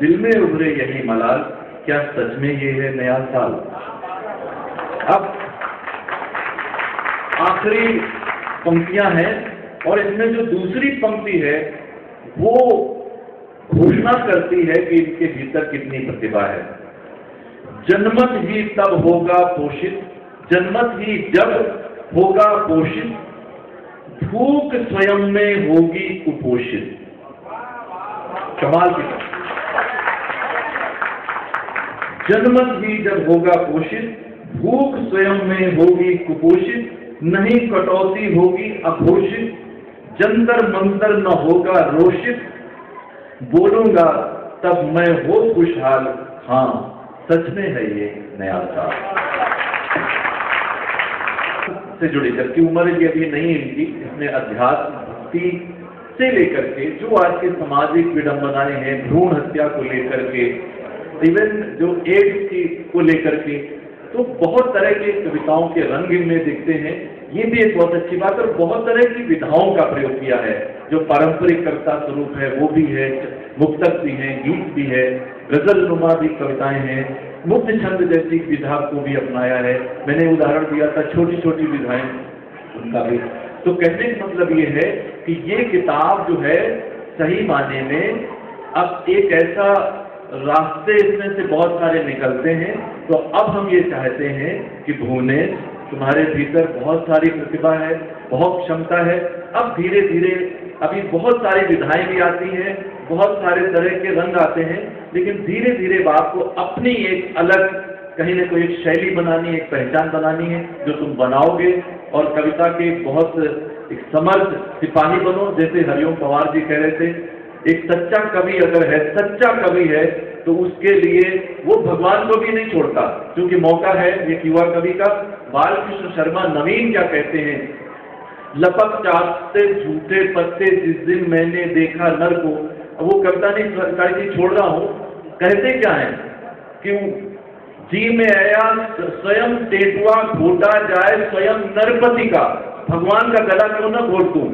दिल में उभरे यही मलाल, क्या सच में ये है नया साल। अब आखिरी पंक्तियां हैं और इसमें जो दूसरी पंक्ति है वो घोषणा करती है कि इनके भीतर कितनी प्रतिभा है। जन्मत ही तब होगा पोषित, जन्मत ही जब होगा पोषित, भूख स्वयं में होगी कुपोषित। कमाल की बात। जन्मत ही जब होगा पोषित, भूख स्वयं में होगी कुपोषित, नहीं कटौती होगी अघोषित, जंतर मंतर न होगा रोषित, बोलूंगा तब मैं हो खुशहाल, हाँ सच में है ये नया साल। से जुड़ी, जबकि उम्र ये अभी नहीं इनकी, इसमें अध्यात्म भक्ति से लेकर के जो आज के सामाजिक विडंबनाएं हैं, भ्रूण हत्या को लेकर के, इवन जो एड्स की को लेकर के, तो बहुत तरह की कविताओं के रंग इनमें दिखते हैं। ये भी एक बहुत अच्छी बात है। और बहुत तरह की विधाओं का प्रयोग किया है, जो पारंपरिक कविता स्वरूप है वो भी है, मुक्तक भी है, गीत भी है, गजल नुमा भी कविताएं हैं, मुक्त छंद जैसी विधा को भी अपनाया है। मैंने उदाहरण दिया था छोटी छोटी विधाएं, उनका भी। तो कहने का मतलब ये है कि ये किताब जो है सही माने में अब एक ऐसा रास्ते इसमें से बहुत सारे निकलते हैं। तो अब हम ये चाहते हैं कि भुवनेश, तुम्हारे भीतर बहुत सारी प्रतिभा है, बहुत क्षमता है। अब धीरे धीरे अभी बहुत सारी विधाएं भी आती हैं, बहुत सारे तरह के रंग आते हैं, लेकिन धीरे धीरे आपको अपनी एक अलग कहीं ना कोई एक शैली बनानी, एक पहचान बनानी है जो तुम बनाओगे। और कविता के बहुत एक समर्थ सिपाही बनो, जैसे हरिओम पवार जी कह रहे थे, एक सच्चा कवि अगर है, सच्चा कवि है, तो उसके लिए वो भगवान को भी नहीं छोड़ता, क्योंकि मौका है एक युवा कवि का। बालकृष्ण शर्मा नवीन क्या कहते हैं, लपक चाटते झूठे पत्ते जिस दिन मैंने देखा नर को। वो कविता नहीं छोड़ रहा हूं, कहते क्या है कि जी में आया स्वयं टेटुआ घोटा जाए स्वयं नरपति का, भगवान का गला क्यों न घोट दूं,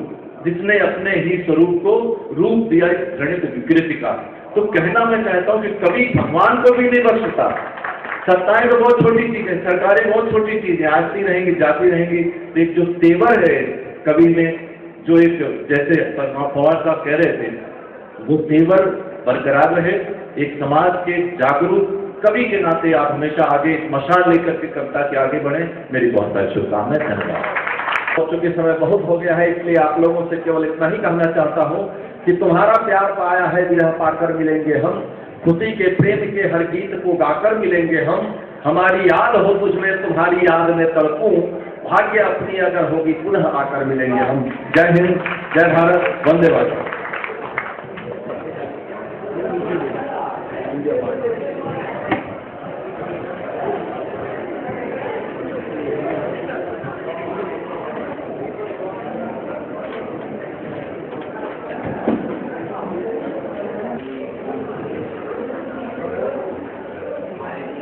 जिसने अपने ही स्वरूप को रूप दिया गणित विकृति का। तो कहना मैं चाहता हूं कि कभी भगवान को भी नहीं बख्शता। सत्ताएं तो बहुत छोटी चीज है, सरकारें बहुत छोटी चीज है, आती रहेंगी जाती रहेंगी। तो एक जो तेवर है कवि में, जो एक जैसे पवार साहब कह रहे थे, वो तेवर बरकरार रहे। एक समाज के जागरूक कवि के नाते आप हमेशा आगे मशाल लेकर के कविता के आगे बढ़े। मेरी बहुत सारी शुभकामनाएं। धन्यवाद। चूंकि समय बहुत हो गया है, इसलिए आप लोगों से केवल इतना ही कहना चाहता हूं कि तुम्हारा प्यार पाया है विरह पाकर मिलेंगे हम, खुशी के प्रेम के हर गीत को गाकर मिलेंगे हम, हमारी याद हो तुझमें तुम्हारी याद में तड़पूं, भाग्य अपनी अगर होगी पुनः आकर मिलेंगे हम। जय हिंद, जय भारत, वंदे मातरम।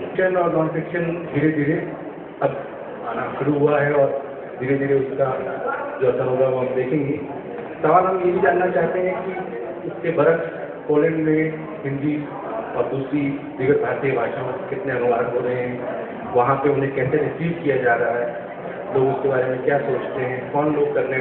फिक्शन और नॉन फिक्शन धीरे धीरे अब आना शुरू हुआ है और धीरे धीरे उसका जो असर होगा वो हम देखेंगे। सवाल हम ये भी जानना चाहते हैं कि इसके बरक्स पोलैंड में हिंदी और दूसरी दीगर भारतीय भाषाओं में कितने अनुवाद हो रहे हैं, वहाँ पे उन्हें कैसे रिसीव किया जा रहा है, लोग उसके बारे में क्या सोचते हैं, कौन लोग करने